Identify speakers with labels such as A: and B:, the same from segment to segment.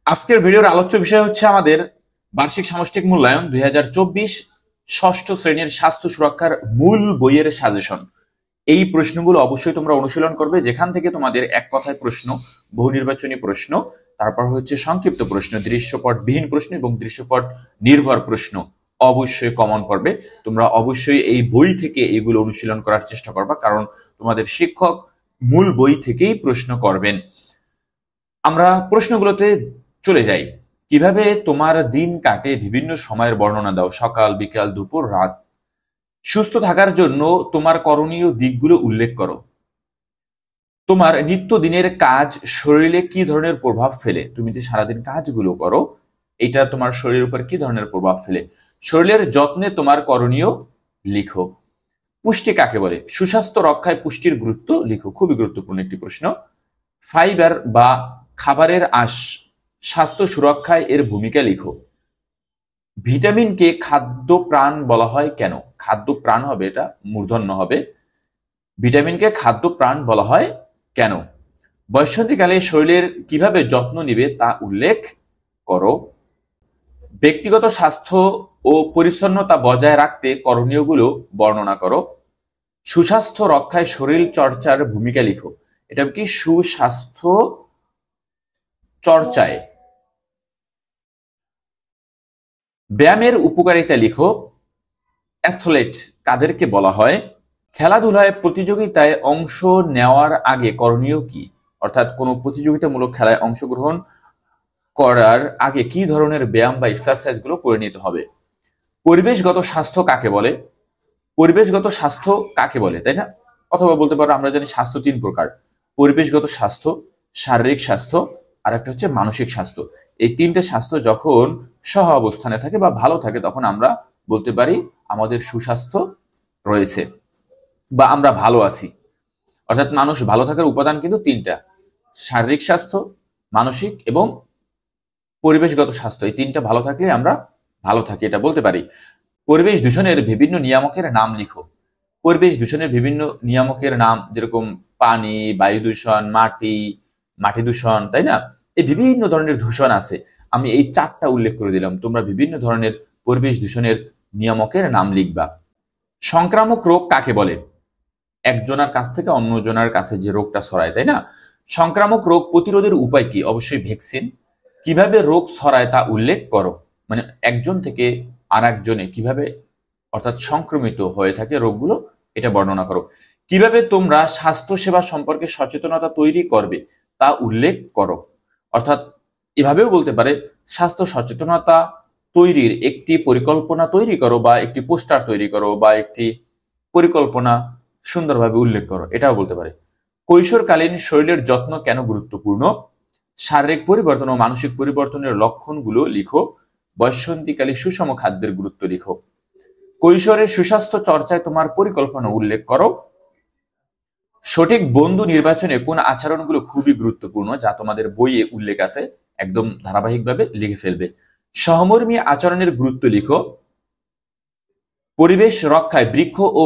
A: আজকের ভিডিওর আলোচ্য বিষয় হচ্ছে আমাদের বার্ষিক সামষ্টিক মূল্যায়ন 2024 ষষ্ঠ শ্রেণীর স্বাস্থ্য সুরক্ষার মূল বইয়ের সাজেশন। এই প্রশ্নগুলো অবশ্যই তোমরা অনুশীলন করবে, যেখান থেকে তোমাদের এক কথায় প্রশ্ন, বহু নির্বাচনী প্রশ্ন, তারপর হচ্ছে সংক্ষিপ্ত প্রশ্ন, দৃশ্যপটবিহীন প্রশ্ন এবং দৃশ্যপট নির্ভর প্রশ্ন অবশ্যই কমন পড়বে। তোমরা অবশ্যই এই বই থেকে এগুলো অনুশীলন করার চেষ্টা করবা, কারণ তোমাদের শিক্ষক মূল বই থেকেই প্রশ্ন করবেন। আমরা প্রশ্নগুলোতে চলে যাই। কিভাবে তোমার দিন কাটে বিভিন্ন সময়ের বর্ণনা দাও, সকাল, বিকাল, দুপুর, রাত। সুস্থ থাকার জন্য তোমার করণীয় দিকগুলো উল্লেখ করো। তোমার নিত্যদিনের কাজ শরীরে কি ধরনের প্রভাব ফেলে? তুমি যে সারাদিন কাজগুলো করো, এটা তোমার শরীরের উপর কি ধরনের প্রভাব ফেলে? শরীরের যত্নে তোমার করণীয় লিখো। পুষ্টি কাকে বলে? সুস্বাস্থ্য রক্ষায় পুষ্টির গুরুত্ব লিখো। খুবই গুরুত্বপূর্ণ একটি প্রশ্ন। ফাইবার বা খাবারের আঁশ স্বাস্থ্য সুরক্ষায় এর ভূমিকা লিখো। ভিটামিনকে খাদ্য প্রাণ বলা হয় কেন? খাদ্য প্রাণ হবে, এটা মূর্ধন্য হবে। ভিটামিনকে খাদ্য প্রাণ বলা হয় কেন? বয়ঃসন্ধিকালে শরীরের কিভাবে যত্ন নিবে তা উল্লেখ করো। ব্যক্তিগত স্বাস্থ্য ও পরিচ্ছন্নতা বজায় রাখতে করণীয়গুলো বর্ণনা করো। সুস্বাস্থ্য রক্ষায় শরীর চর্চার ভূমিকা লিখো। এটা কি? সুস্বাস্থ্য চর্চায় ব্যায়ামের উপকারিতা লিখো। অ্যাথলেট কাদেরকে বলা হয়? খেলাধুলায় প্রতিযোগিতায় অংশ নেওয়ার আগে করণীয় কি? অর্থাৎ কোনো প্রতিযোগিতামূলক খেলায় অংশগ্রহণ করার আগে কি ধরনের ব্যায়াম বা এক্সারসাইজ গুলো করে নিতে হবে? পরিবেশগত স্বাস্থ্য কাকে বলে? পরিবেশগত স্বাস্থ্য কাকে বলে, তাই না? অথবা বলতে পারো, আমরা জানি স্বাস্থ্য তিন প্রকার: পরিবেশগত স্বাস্থ্য, শারীরিক স্বাস্থ্য, আর একটা হচ্ছে মানসিক স্বাস্থ্য। এই তিনটে স্বাস্থ্য যখন সহ অবস্থানে থাকে বা ভালো থাকে, তখন আমরা বলতে পারি আমাদের সুস্বাস্থ্য রয়েছে বা আমরা ভালো আছি। অর্থাৎ মানুষ ভালো থাকার উপাদান কিন্তু তিনটা: শারীরিক স্বাস্থ্য, মানসিক এবং পরিবেশগত স্বাস্থ্য। এই তিনটা ভালো থাকলে আমরা ভালো থাকি, এটা বলতে পারি। পরিবেশ দূষণের বিভিন্ন নিয়ামকের নাম লিখো। পরিবেশ দূষণের বিভিন্ন নিয়ামকের নাম, যেরকম পানি, বায়ু দূষণ, মাটি দূষণ, তাই না? এই বিভিন্ন ধরনের দূষণ আছে। আমি এই চারটা উল্লেখ করে দিলাম, তোমরা বিভিন্ন ধরনের পরিবেশ দূষণের নিয়ামকের নাম লিখবা। সংক্রামক রোগ কাকে বলে? একজনের কাছ থেকে অন্যজনের কাছে যে রোগটা ছড়ায়, তাই না? সংক্রামক রোগ প্রতিরোধের উপায় কি? অবশ্যই ভ্যাকসিন। কিভাবে রোগ ছড়ায় তা উল্লেখ করো। মানে একজন থেকে আর একজনে কিভাবে, অর্থাৎ সংক্রমিত হয়ে থাকে রোগগুলো, এটা বর্ণনা করো। কিভাবে তোমরা স্বাস্থ্য সেবা সম্পর্কে সচেতনতা তৈরি করবে তা উল্লেখ করো। অর্থাৎ এভাবেও বলতে পারে, স্বাস্থ্য সচেতনতা তৈরির একটি পরিকল্পনা তৈরি করো, বা একটি পোস্টার তৈরি করো, বা একটি পরিকল্পনা সুন্দরভাবে উল্লেখ করো, এটাও বলতে পারে। কৈশোরকালীন শরীরের যত্ন কেন গুরুত্বপূর্ণ? শারীরিক পরিবর্তন ও মানসিক পরিবর্তনের লক্ষণগুলো লিখো। বয়ঃসন্ধিকালে সুষম খাদ্যের গুরুত্ব লিখো। কৈশোরের সুস্বাস্থ্য চর্চায় তোমার পরিকল্পনা উল্লেখ করো। সঠিক বন্ধু নির্বাচনে কোন আচরণগুলো খুবই গুরুত্বপূর্ণ, যা তোমাদের বইয়ে উল্লেখ আছে, একদম ধারাবাহিকভাবে লিখে ফেলবে। সহমর্মী আচরণের গুরুত্ব লিখো। পরিবেশ রক্ষায় বৃক্ষ ও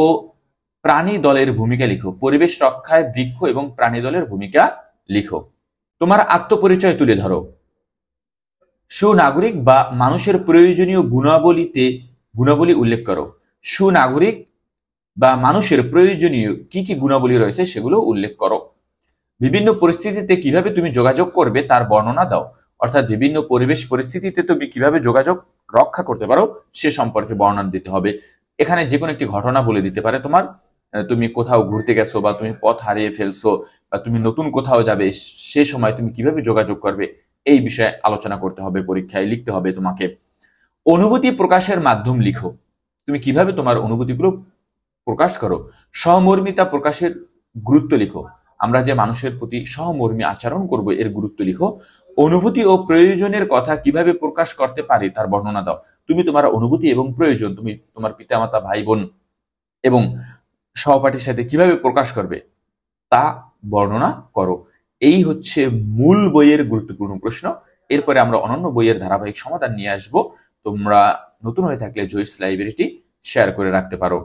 A: প্রাণী দলের ভূমিকা লিখো। পরিবেশ রক্ষায় বৃক্ষ এবং প্রাণী দলের ভূমিকা লিখো। তোমার আত্মপরিচয় তুলে ধরো। সুনাগরিক বা মানুষের প্রয়োজনীয় গুণাবলী উল্লেখ করো। সুনাগরিক বা মানুষের প্রয়োজনীয় কি কি গুণাবলী রয়েছে সেগুলো উল্লেখ করো। বিভিন্ন পরিস্থিতিতে কিভাবে তুমি যোগাযোগ করবে তার বর্ণনা দাও। অর্থাৎ বিভিন্ন পরিবেশ পরিস্থিতিতে তুমি কিভাবে যোগাযোগ রক্ষা করতে পারো সে সম্পর্কে বর্ণনা দিতে হবে। এখানে যে কোনো একটি ঘটনা বলে দিতে পারে তোমার, তুমি কোথাও ঘুরতে গেছো, বা তুমি পথ হারিয়ে ফেলছো, বা তুমি নতুন কোথাও যাবে, সে সময় তুমি কিভাবে যোগাযোগ করবে, এই বিষয়ে আলোচনা করতে হবে, পরীক্ষায় লিখতে হবে তোমাকে। অনুভূতি প্রকাশের মাধ্যম লিখো। তুমি কিভাবে তোমার অনুভূতিগুলো প্রকাশ করো। সহমর্মিতা প্রকাশের গুরুত্ব লিখো। আমরা যে মানুষের প্রতি সহমর্মী আচরণ করব এর গুরুত্ব লিখো। অনুভূতি ও প্রয়োজনের কথা কিভাবে প্রকাশ করতে পারি তার বর্ণনা দাও। তুমি তোমার অনুভূতি এবং প্রয়োজন তুমি তোমার পিতামাতা, ভাই বোন এবং সহপাঠীর সাথে কিভাবে প্রকাশ করবে তা বর্ণনা করো। এই হচ্ছে মূল বইয়ের গুরুত্বপূর্ণ প্রশ্ন। এরপরে আমরা অন্যান্য বইয়ের ধারাবাহিক সমাধান নিয়ে আসব। তোমরা নতুন হয়ে থাকলে জয়স লাইব্রেরিটি শেয়ার করে রাখতে পারো।